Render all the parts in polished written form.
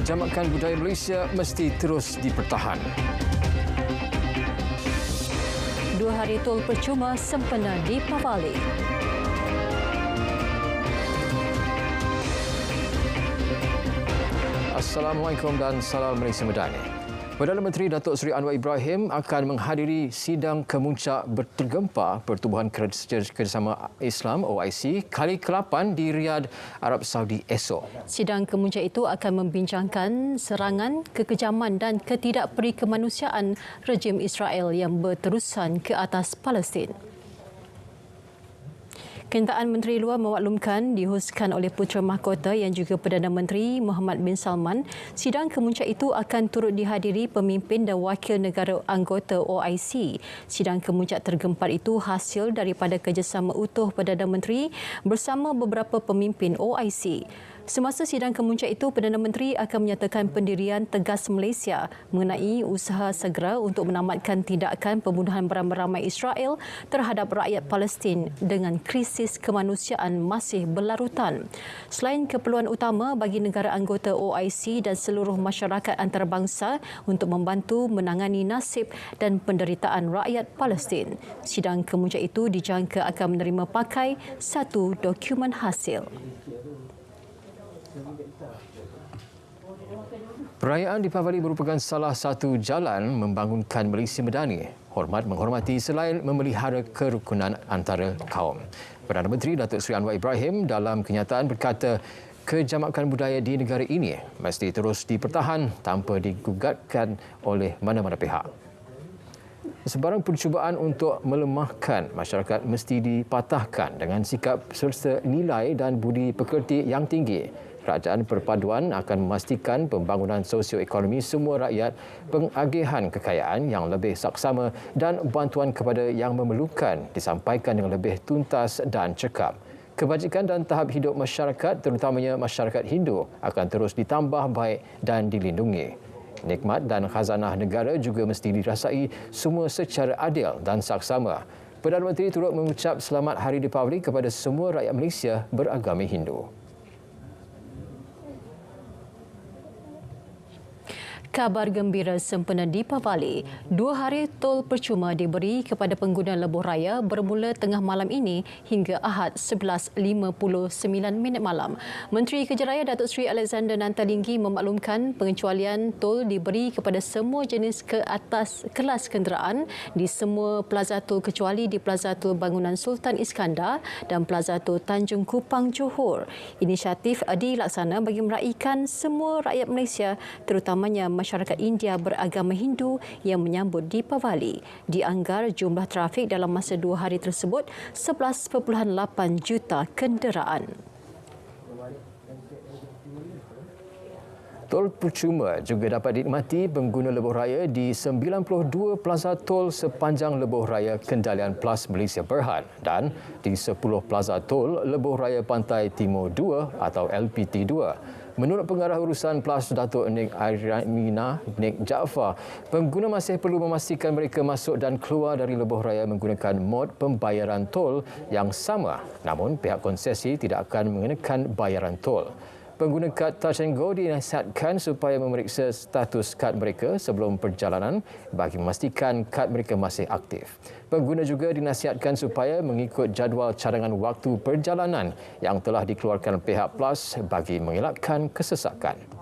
Jamakan budaya Malaysia mesti terus dipertahan. 2 hari tol percuma sempena di Pavali. Assalamualaikum dan salam Malaysia Madani. Perdana Menteri Datuk Seri Anwar Ibrahim akan menghadiri sidang kemuncak bertergempar Pertubuhan Kerjasama Islam OIC kali ke-8 di Riyadh, Arab Saudi esok. Sidang kemuncak itu akan membincangkan serangan, kekejaman dan ketidakperi kemanusiaan rejim Israel yang berterusan ke atas Palestin. Kenyataan Menteri Luar memaklumkan dihoskan oleh Putera Mahkota yang juga Perdana Menteri Mohammed bin Salman. Sidang kemuncak itu akan turut dihadiri pemimpin dan wakil negara anggota OIC. Sidang kemuncak tergempar itu hasil daripada kerjasama utuh Perdana Menteri bersama beberapa pemimpin OIC. Semasa sidang kemuncak itu, Perdana Menteri akan menyatakan pendirian tegas Malaysia mengenai usaha segera untuk menamatkan tindakan pembunuhan beramai-ramai Israel terhadap rakyat Palestin dengan krisis kemanusiaan masih berlarutan. Selain keperluan utama bagi negara anggota OIC dan seluruh masyarakat antarabangsa untuk membantu menangani nasib dan penderitaan rakyat Palestin. Sidang kemuncak itu dijangka akan menerima pakai satu dokumen hasil. Perayaan Deepavali merupakan salah satu jalan membangunkan Malaysia Madani, hormat menghormati selain memelihara kerukunan antara kaum. Perdana Menteri Datuk Seri Anwar Ibrahim dalam kenyataan berkata kejamakan budaya di negara ini mesti terus dipertahan tanpa digugatkan oleh mana-mana pihak. Sebarang percubaan untuk melemahkan masyarakat mesti dipatahkan dengan sikap serta nilai dan budi pekerti yang tinggi. Kerajaan Perpaduan akan memastikan pembangunan sosioekonomi semua rakyat, pengagihan kekayaan yang lebih saksama dan bantuan kepada yang memerlukan disampaikan dengan lebih tuntas dan cekap. Kebajikan dan tahap hidup masyarakat, terutamanya masyarakat Hindu, akan terus ditambah baik dan dilindungi. Nikmat dan khazanah negara juga mesti dirasai semua secara adil dan saksama. Perdana Menteri turut mengucap selamat Hari Deepavali kepada semua rakyat Malaysia beragama Hindu. Kabar gembira sempena Deepavali. 2 hari tol percuma diberi kepada pengguna lebuh raya bermula tengah malam ini hingga Ahad 11.59 malam. Menteri Kejaraya Datuk Seri Alexander Nantalinggi memaklumkan pengecualian tol diberi kepada semua jenis ke atas kelas kenderaan di semua plaza tol kecuali di Plaza Tol Bangunan Sultan Iskandar dan Plaza Tol Tanjung Kupang, Johor. Inisiatif dilaksana bagi meraihkan semua rakyat Malaysia, terutamanya masyarakat India beragama Hindu yang menyambut Deepavali. Dianggar jumlah trafik dalam masa 2 hari tersebut 11.8 juta kenderaan. Tol percuma juga dapat dinikmati pengguna lebuh raya di 92 plaza tol sepanjang lebuh raya Kendalian Plus Malaysia Berhad dan di 10 plaza tol lebuh raya Pantai Timur 2 atau LPT 2. Menurut Pengarah Urusan PLAS Datuk Nik Airamina Nik Jaafar, pengguna masih perlu memastikan mereka masuk dan keluar dari lebuh raya menggunakan mod pembayaran tol yang sama, namun pihak konsesi tidak akan mengenakan bayaran tol. Pengguna kad Touch and Go dinasihatkan supaya memeriksa status kad mereka sebelum perjalanan bagi memastikan kad mereka masih aktif. Pengguna juga dinasihatkan supaya mengikut jadual cadangan waktu perjalanan yang telah dikeluarkan pihak PLAS bagi mengelakkan kesesakan.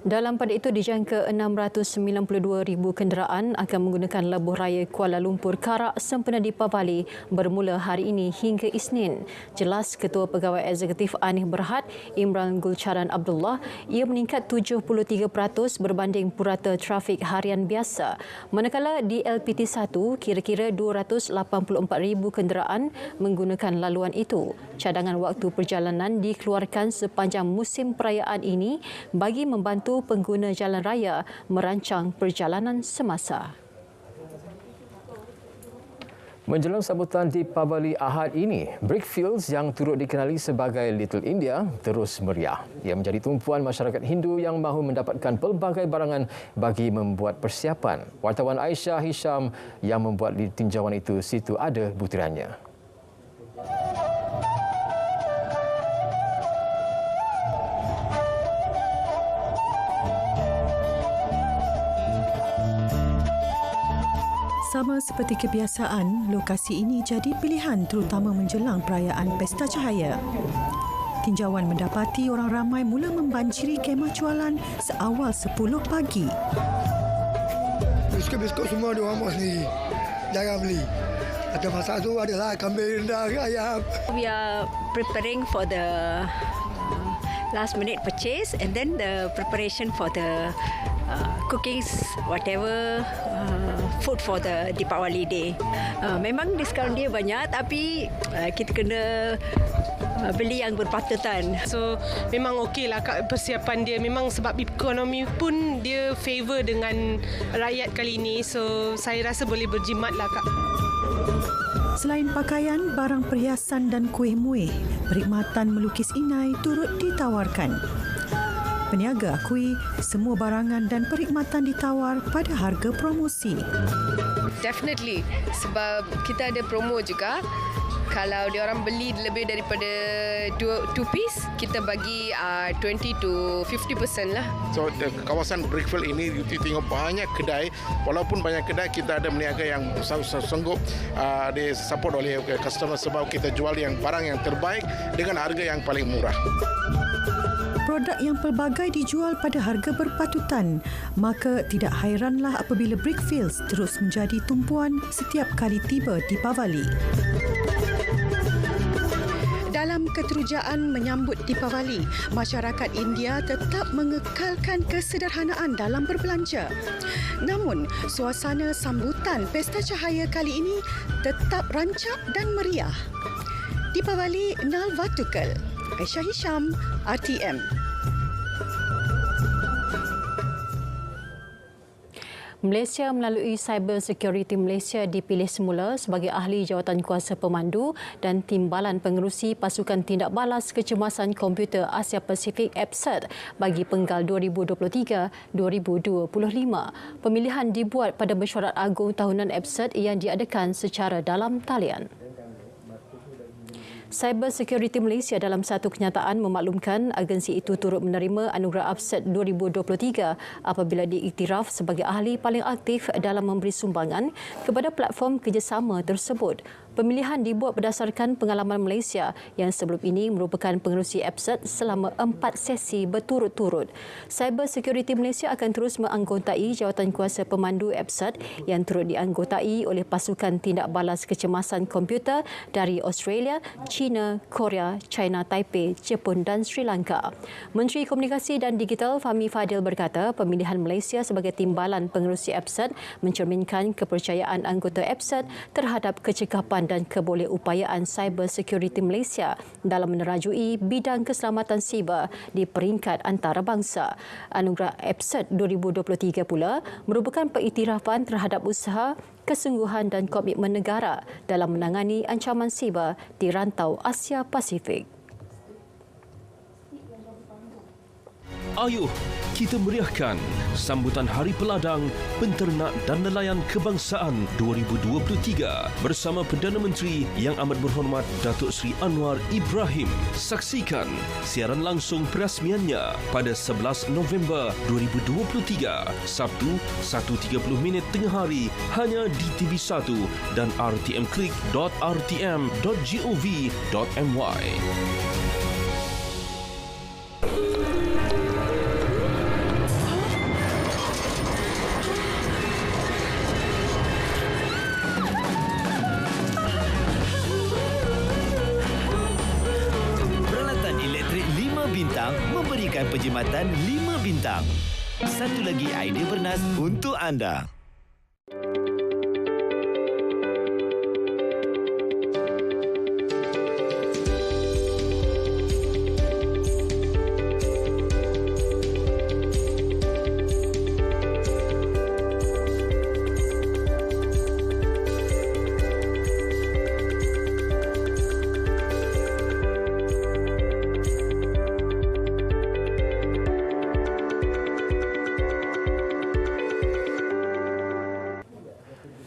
Dalam pada itu dijangka 692,000 kenderaan akan menggunakan lebuh raya Kuala Lumpur Karak sempena Deepavali bermula hari ini hingga Isnin. Jelas Ketua Pegawai Eksekutif Anih Berhad, Imran Gulcharan Abdullah, ia meningkat 73% berbanding purata trafik harian biasa. Manakala di LPT 1 kira-kira 284,000 kenderaan menggunakan laluan itu. Cadangan waktu perjalanan dikeluarkan sepanjang musim perayaan ini bagi membantu pengguna jalan raya merancang perjalanan semasa. Menjelang sambutan Deepavali Ahad ini, Brickfields yang turut dikenali sebagai Little India terus meriah. Ia menjadi tumpuan masyarakat Hindu yang mahu mendapatkan pelbagai barangan bagi membuat persiapan. Wartawan Aisyah Hisham yang membuat tinjauan itu, situ ada butirannya. Sama seperti kebiasaan, lokasi ini jadi pilihan terutama menjelang perayaan Pesta Cahaya. Tinjauan mendapati orang ramai mula membanjiri kemah jualan seawal 10 pagi. Biskut-biskut semua diorang buat sendiri. Jarang beli. Ada masak tu adalah kambing, rendang, ayam. We are preparing for the last minute purchase and then the preparation for the cookings, whatever food for the Deepawali day. Memang diskaun dia banyak tapi kita kena beli yang berpatutan. So memang okeylah persiapan dia. Memang sebab ekonomi pun dia favor dengan rakyat kali ini. So saya rasa boleh berjimatlah Kak. Selain pakaian, barang perhiasan dan kuih muih, perkhidmatan melukis inai turut ditawarkan. Peniaga akui semua barangan dan perkhidmatan ditawar pada harga promosi. Definitely, sebab kita ada promo juga. Kalau diorang beli lebih daripada 2 piece, kita bagi 20 to 50% lah. So kawasan Brickfield ini kita tengok banyak kedai. Walaupun banyak kedai, kita ada meniaga yang sanggup disupport oleh customer sebab kita jual yang barang yang terbaik dengan harga yang paling murah. Produk yang pelbagai dijual pada harga berpatutan, maka tidak hairanlah apabila Brickfields terus menjadi tumpuan setiap kali tiba Deepawali. Dalam keterujaan menyambut Deepawali, masyarakat India tetap mengekalkan kesederhanaan dalam berbelanja. Namun, suasana sambutan Pesta Cahaya kali ini tetap rancak dan meriah. Deepawali Nal Vatukal, Aisyah Hisham, RTM. Malaysia melalui Cyber Security Malaysia dipilih semula sebagai ahli jawatankuasa pemandu dan timbalan pengerusi pasukan tindak balas kecemasan komputer Asia Pasifik APSAT bagi penggal 2023-2025. Pemilihan dibuat pada mesyuarat agung tahunan APSAT yang diadakan secara dalam talian. Cyber Security Malaysia dalam satu kenyataan memaklumkan agensi itu turut menerima anugerah APSAT 2023 apabila diiktiraf sebagai ahli paling aktif dalam memberi sumbangan kepada platform kerjasama tersebut. Pemilihan dibuat berdasarkan pengalaman Malaysia yang sebelum ini merupakan pengerusi APSAT selama 4 sesi berturut-turut. Cyber Security Malaysia akan terus menganggotai jawatankuasa pemandu APSAT yang turut dianggotai oleh pasukan tindak balas kecemasan komputer dari Australia, China, Korea, China Taipei, Jepun dan Sri Lanka. Menteri Komunikasi dan Digital Fahmi Fadil berkata pemilihan Malaysia sebagai timbalan pengerusi APSAT mencerminkan kepercayaan anggota APSAT terhadap kecekapan dan kebolehupayaan Cyber Security Malaysia dalam menerajui bidang keselamatan siber di peringkat antarabangsa. Anugerah APSAT 2023 pula merupakan pengiktirafan terhadap usaha, kesungguhan dan komitmen negara dalam menangani ancaman siber di rantau Asia Pasifik. Ayuh, kita meriahkan sambutan Hari Peladang, Penternak dan Nelayan Kebangsaan 2023 bersama Perdana Menteri Yang Amat Berhormat Datuk Seri Anwar Ibrahim. Saksikan siaran langsung perasmiannya pada 11 November 2023, Sabtu 1.30 tengah hari hanya di TV1 dan rtmclick.rtm.gov.my. Memberikan penjimatan 5 bintang. Satu lagi idea bernas untuk anda.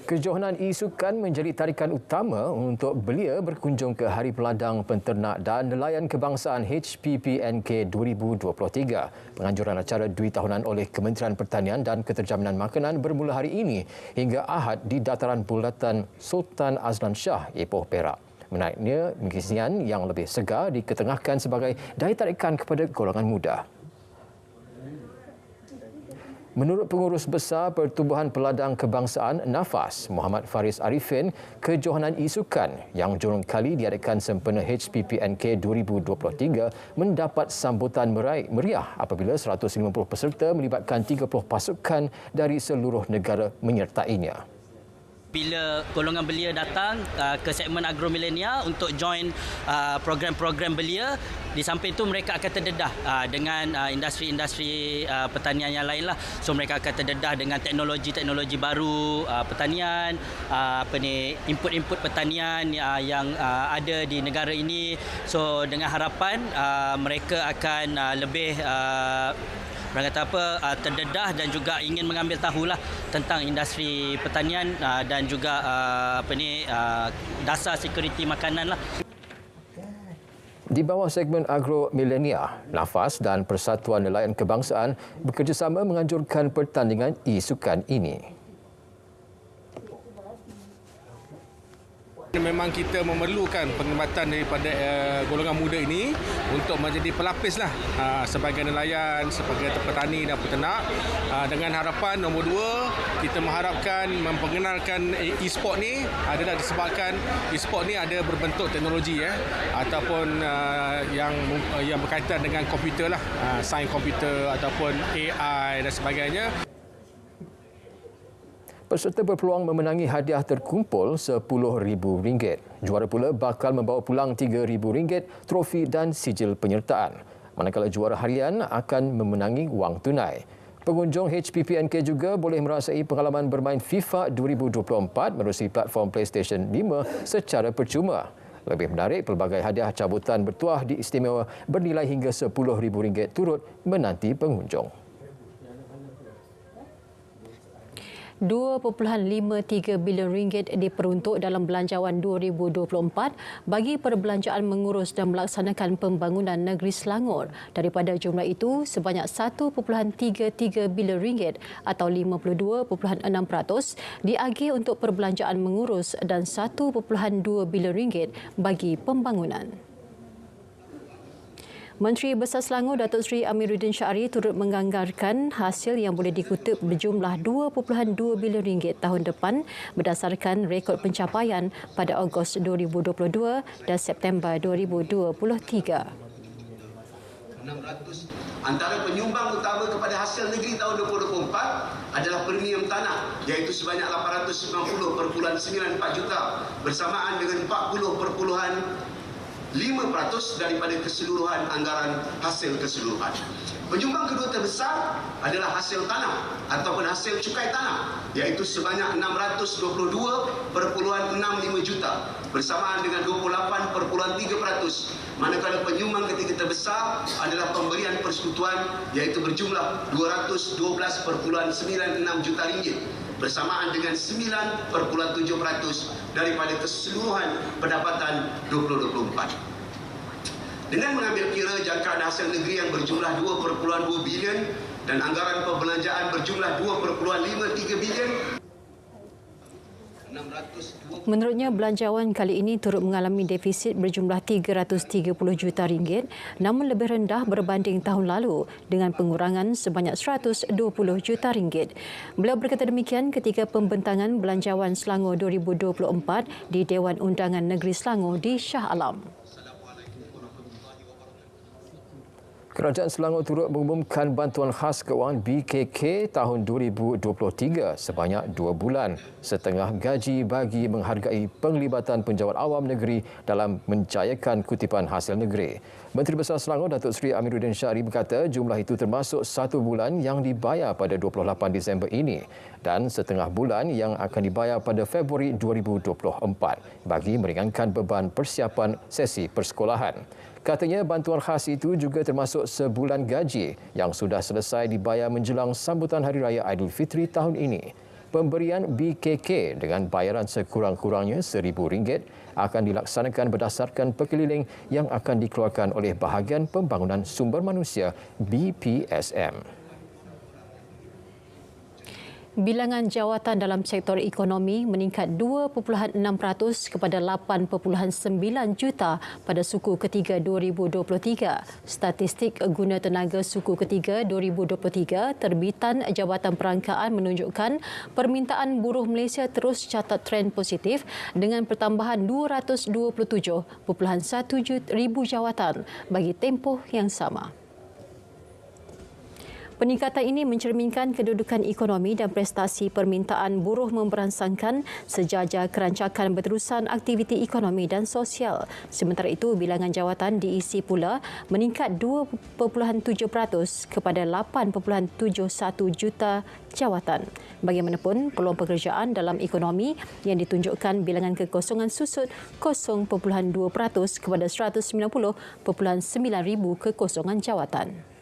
Kejohanan e-sukan menjadi tarikan utama untuk belia berkunjung ke Hari Peladang Penternak dan Nelayan Kebangsaan HPPNK 2023. Penganjuran acara dui tahunan oleh Kementerian Pertanian dan Keterjaminan Makanan bermula hari ini hingga Ahad di Dataran Bulatan Sultan Azlan Shah, Ipoh, Perak. Menaiknya pengisian yang lebih segar diketengahkan sebagai daya tarikan kepada golongan muda. Menurut Pengurus Besar Pertubuhan Peladang Kebangsaan NAFAS, Muhammad Faris Arifin, kejohanan e-sukan yang jurung kali diadakan sempena HPPNK 2023 mendapat sambutan meriah apabila 150 peserta melibatkan 30 pasukan dari seluruh negara menyertainya. Bila golongan belia datang ke segmen agromilenial untuk join program-program belia, di samping itu mereka akan terdedah dengan industri-industri pertanian yang lain lah. So mereka akan terdedah dengan teknologi-teknologi baru pertanian, input-input pertanian yang ada di negara ini. So dengan harapan mereka akan lebih terdedah dan juga ingin mengambil tahulah tentang industri pertanian dan juga dasar sekuriti makanan lah. Di bawah segmen Agro Milenia, NAFAS dan Persatuan Nelayan Kebangsaan bekerjasama menganjurkan pertandingan e-sukan ini. Memang kita memerlukan penglibatan daripada golongan muda ini untuk menjadi pelapis lah sebagai nelayan, sebagai petani dan peternak. Dengan harapan nombor 2, kita mengharapkan memperkenalkan e-sport ni adalah disebabkan e-sport ni ada berbentuk teknologi ataupun yang berkaitan dengan komputer lah, sains komputer ataupun AI dan sebagainya. Peserta berpeluang memenangi hadiah terkumpul RM10,000. Juara pula bakal membawa pulang RM3,000, trofi dan sijil penyertaan. Manakala juara harian akan memenangi wang tunai. Pengunjung HPPNK juga boleh merasai pengalaman bermain FIFA 2024 menerusi platform PlayStation 5 secara percuma. Lebih menarik, pelbagai hadiah cabutan bertuah diistimewa bernilai hingga RM10,000 turut menanti pengunjung. 2.53 bilion ringgit diperuntuk dalam Belanjawan 2024 bagi perbelanjaan mengurus dan melaksanakan pembangunan negeri Selangor. Daripada jumlah itu, sebanyak 1.33 bilion ringgit atau 52.6% diagih untuk perbelanjaan mengurus dan 1.2 bilion ringgit bagi pembangunan. Menteri Besar Selangor Datuk Seri Amiruddin Syari turut menganggarkan hasil yang boleh dikutip berjumlah 2.2 bilion ringgit tahun depan berdasarkan rekod pencapaian pada Ogos 2022 dan September 2023. Antara penyumbang utama kepada hasil negeri tahun 2024 adalah premium tanah iaitu sebanyak 890.94 juta bersamaan dengan 40.5% daripada keseluruhan anggaran hasil keseluruhan. Penyumbang kedua terbesar adalah hasil tanah ataupun hasil cukai tanah iaitu sebanyak 622.65 juta bersamaan dengan 28.3%. Manakala penyumbang ketiga terbesar adalah pemberian persekutuan iaitu berjumlah 212.96 juta ringgit bersamaan dengan 9.7% daripada keseluruhan pendapatan 2024. Dengan mengambil kira jangkaan hasil negeri yang berjumlah 2.2 bilion dan anggaran perbelanjaan berjumlah 2.53 bilion, menurutnya, belanjawan kali ini turut mengalami defisit berjumlah 330 juta ringgit namun lebih rendah berbanding tahun lalu dengan pengurangan sebanyak 120 juta ringgit. Beliau berkata demikian ketika pembentangan Belanjawan Selangor 2024 di Dewan Undangan Negeri Selangor di Shah Alam. Kerajaan Selangor turut mengumumkan bantuan khas keuangan BKK tahun 2023 sebanyak 2 bulan setengah gaji bagi menghargai penglibatan penjawat awam negeri dalam mencayakan kutipan hasil negeri. Menteri Besar Selangor Datuk Seri Amiruddin Syari berkata jumlah itu termasuk 1 bulan yang dibayar pada 28 Disember ini dan setengah bulan yang akan dibayar pada Februari 2024 bagi meringankan beban persiapan sesi persekolahan. Katanya bantuan khas itu juga termasuk sebulan gaji yang sudah selesai dibayar menjelang sambutan Hari Raya Aidilfitri tahun ini. Pemberian BKK dengan bayaran sekurang-kurangnya RM1,000 akan dilaksanakan berdasarkan perkeliling yang akan dikeluarkan oleh Bahagian Pembangunan Sumber Manusia BPSM. Bilangan jawatan dalam sektor ekonomi meningkat 2.6% kepada 8.9 juta pada suku ketiga 2023. Statistik guna tenaga suku ketiga 2023 terbitan Jabatan Perangkaan menunjukkan permintaan buruh Malaysia terus catat trend positif dengan pertambahan 227.1 ribu jawatan bagi tempoh yang sama. Peningkatan ini mencerminkan kedudukan ekonomi dan prestasi permintaan buruh memberansangkan sejajar kerancakan berterusan aktiviti ekonomi dan sosial. Sementara itu, bilangan jawatan diisi pula meningkat 2.7% kepada 8.71 juta jawatan. Bagaimanapun, peluang pekerjaan dalam ekonomi yang ditunjukkan bilangan kekosongan susut 0.2% kepada 190.9 ribu kekosongan jawatan.